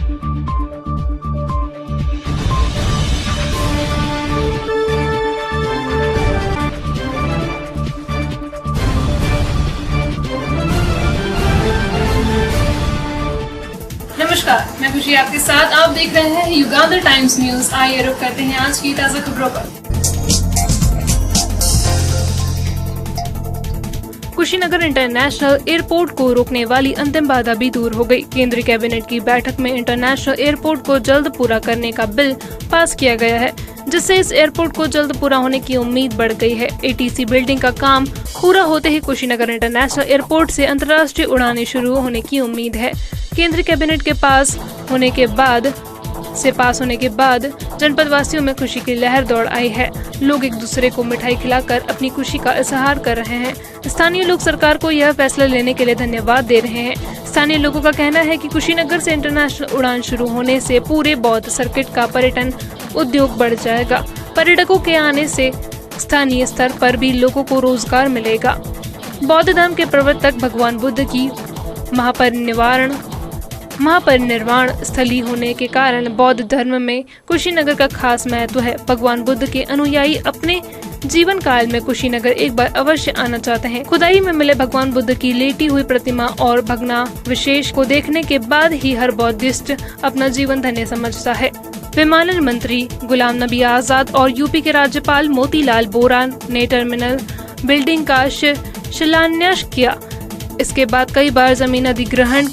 नमस्कार, मैं खुशी आपके साथ। आप देख रहे हैं युगांधर टाइम्स न्यूज। आइए रुक करते हैं आज की ताजा खबरों पर। कुशीनगर इंटरनेशनल एयरपोर्ट को रोकने वाली अंतिम बाधा भी दूर हो गई। केंद्रीय कैबिनेट की बैठक में इंटरनेशनल एयरपोर्ट को जल्द पूरा करने का बिल पास किया गया है, जिससे इस एयरपोर्ट को जल्द पूरा होने की उम्मीद बढ़ गई है। एटीसी बिल्डिंग का काम पूरा होते ही कुशीनगर इंटरनेशनल एयरपोर्ट से अंतर्राष्ट्रीय उड़ानें शुरू होने की उम्मीद है। केंद्रीय कैबिनेट के पास होने के बाद जनपद वासियों में खुशी की लहर दौड़ आई है। लोग एक दूसरे को मिठाई खिलाकर अपनी खुशी का इजहार कर रहे हैं। स्थानीय लोग सरकार को यह फैसला लेने के लिए धन्यवाद दे रहे हैं। स्थानीय लोगों का कहना है कि कुशीनगर से इंटरनेशनल उड़ान शुरू होने से पूरे बौद्ध सर्किट का पर्यटन उद्योग बढ़ जाएगा। पर्यटकों के आने से स्थानीय स्तर पर भी लोगों को रोजगार मिलेगा। बौद्ध धर्म के प्रवर्तक भगवान बुद्ध की महापरिनिर्वाण स्थली होने के कारण बौद्ध धर्म में कुशीनगर का खास महत्व है। भगवान बुद्ध के अनुयायी अपने जीवन काल में कुशीनगर एक बार अवश्य आना चाहते हैं। खुदाई में मिले भगवान बुद्ध की लेटी हुई प्रतिमा और भग्नावशेष को देखने के बाद ही हर बौद्धिस्ट अपना जीवन धन्य समझता है। विमानन मंत्री गुलाम नबी आजाद और यूपी के राज्यपाल मोतीलाल वोरा ने टर्मिनल बिल्डिंग का शिलान्यास किया। इसके बाद कई बार जमीन अधिग्रहण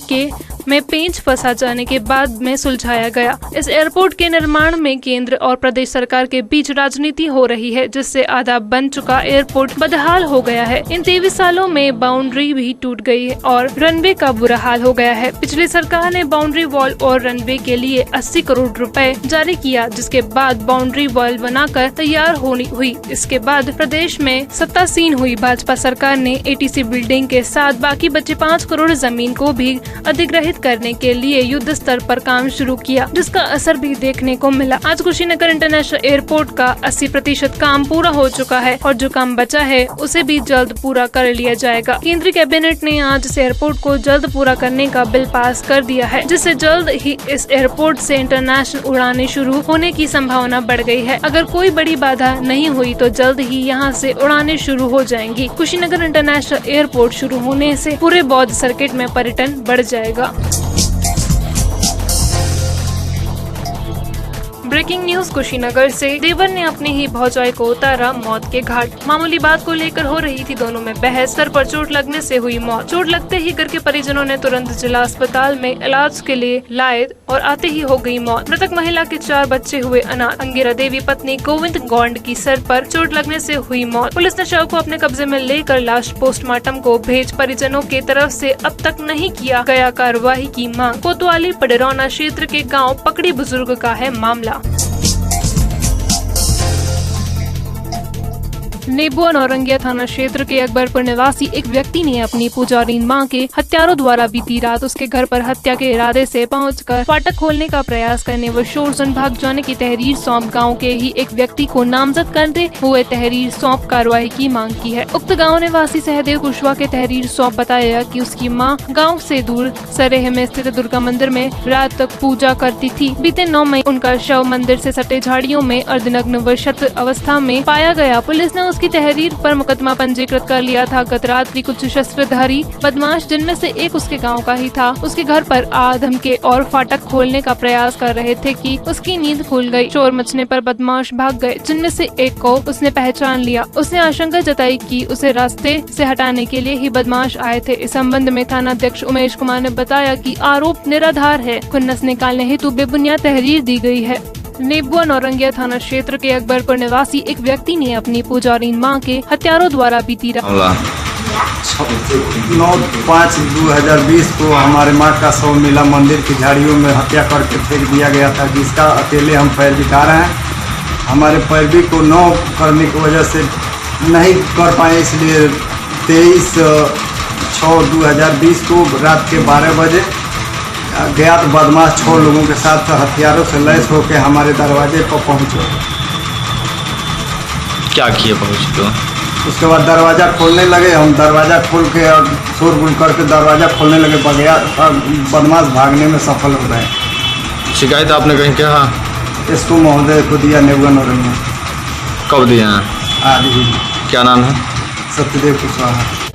में पेंच फंसा जाने के बाद में सुलझाया गया। इस एयरपोर्ट के निर्माण में केंद्र और प्रदेश सरकार के बीच राजनीति हो रही है, जिससे आधा बन चुका एयरपोर्ट बदहाल हो गया है। इन 23 सालों में बाउंड्री भी टूट गई है और रनवे का बुरा हाल हो गया है। पिछली सरकार ने बाउंड्री वॉल और रनवे के लिए 80 करोड़ रुपए जारी किया, जिसके बाद बाउंड्री वॉल बनाकर तैयार हुई। इसके बाद प्रदेश में सत्तासीन हुई भाजपा सरकार ने एटीसी बिल्डिंग के साथ बाकी बचे 5 करोड़ जमीन को भी अधिग्रहित करने के लिए युद्ध स्तर पर काम शुरू किया, जिसका असर भी देखने को मिला। आज कुशीनगर इंटरनेशनल एयरपोर्ट का 80% काम पूरा हो चुका है और जो काम बचा है उसे भी जल्द पूरा कर लिया जाएगा। केंद्रीय कैबिनेट ने आज इस एयरपोर्ट को जल्द पूरा करने का बिल पास कर दिया है, जिससे जल्द ही इस एयरपोर्ट से इंटरनेशनल उड़ानें शुरू होने की संभावना बढ़ गई है। अगर कोई बड़ी बाधा नहीं हुई तो जल्द ही यहाँ से उड़ानें शुरू हो जाएंगी। कुशीनगर इंटरनेशनल एयरपोर्ट शुरू होने से पूरे बौद्ध सर्किट में पर्यटन बढ़ जाएगा। ब्रेकिंग न्यूज कुशीनगर से। देवर ने अपनी ही भौजाई को उतारा मौत के घाट। मामूली बात को लेकर हो रही थी दोनों में बहस। सर पर चोट लगने से हुई मौत। चोट लगते ही घर के परिजनों ने तुरंत जिला अस्पताल में इलाज के लिए लाए और आते ही हो गई मौत। मृतक महिला के 4 बच्चे हुए अनाथ। अंगिरा देवी पत्नी गोविंद गौंड की सर पर चोट लगने से हुई मौत। पुलिस ने शव को अपने कब्जे में लेकर लाश पोस्टमार्टम को भेज परिजनों के तरफ से अब तक नहीं किया गया कार्रवाई की मांग। कोतवाली पडरौना क्षेत्र के गाँव पकड़ी बुजुर्ग का है मामला। नेबुआ नौरंगिया थाना क्षेत्र के अकबरपुर निवासी एक व्यक्ति ने अपनी पुजारीन मां के हत्यारों द्वारा बीती रात उसके घर पर हत्या के इरादे से पहुंचकर फाटक खोलने का प्रयास करने व शोर सुन भाग जाने की तहरीर सौंप गांव के ही एक व्यक्ति को नामजद करते हुए तहरीर सौंप कार्रवाई की मांग की है। उक्त गाँव निवासी सहदेव कुशवाहा के तहरीर सौंप बताया कि उसकी मां गाँव से दूर सरेह में स्थित दुर्गा मंदिर में रात तक पूजा करती थी। बीते 9 मई उनका शव मंदिर से सटे झाड़ियों में अर्धनग्न व क्षत अवस्था में पाया गया। पुलिस ने उसकी तहरीर पर मुकदमा पंजीकृत कर लिया था। गत रात्रि कुछ शस्त्रधारी बदमाश, जिनमें से एक उसके गांव का ही था, उसके घर पर आ धमके और फाटक खोलने का प्रयास कर रहे थे कि उसकी नींद खुल गई। शोर मचने पर बदमाश भाग गए, जिनमें से एक को उसने पहचान लिया। उसने आशंका जताई कि उसे रास्ते से हटाने के लिए ही बदमाश आए थे। इस संबंध में थाना अध्यक्ष उमेश कुमार ने बताया कि आरोप निराधार है। खुन्नस निकालने हेतु बेबुनियाद तहरीर दी गई है। नेबुआ नौरंगिया थाना क्षेत्र के अकबरपुर निवासी एक व्यक्ति ने अपनी पुजारीन मां के हत्यारों द्वारा बीती रात 9/5/2020 को हमारे मां का शव मिला। मंदिर की झाड़ियों में हत्या करके फेंक दिया गया था, जिसका अकेले हम पैरवी कर रहे हैं। हमारे पैरवी को 9 करने की वजह से नहीं कर पाए, इसलिए 23/6/2020 को रात के 12 बजे ज्ञात बदमाश 6 लोगों के साथ हथियारों से लैस होकर हमारे दरवाजे पर पहुंचे। क्या किए पहुंचे तो? उसके बाद दरवाज़ा खोलने लगे। हम दरवाज़ा खोल के और शोरगुल करके दरवाज़ा खोलने लगे। बदमाश भागने में सफल हो गए। शिकायत आपने कहीं कहा? इसको महोदय को दिया नेवगन और में कब दिया है? आज ही। क्या नाम है? सत्यदेव कुशवाहा।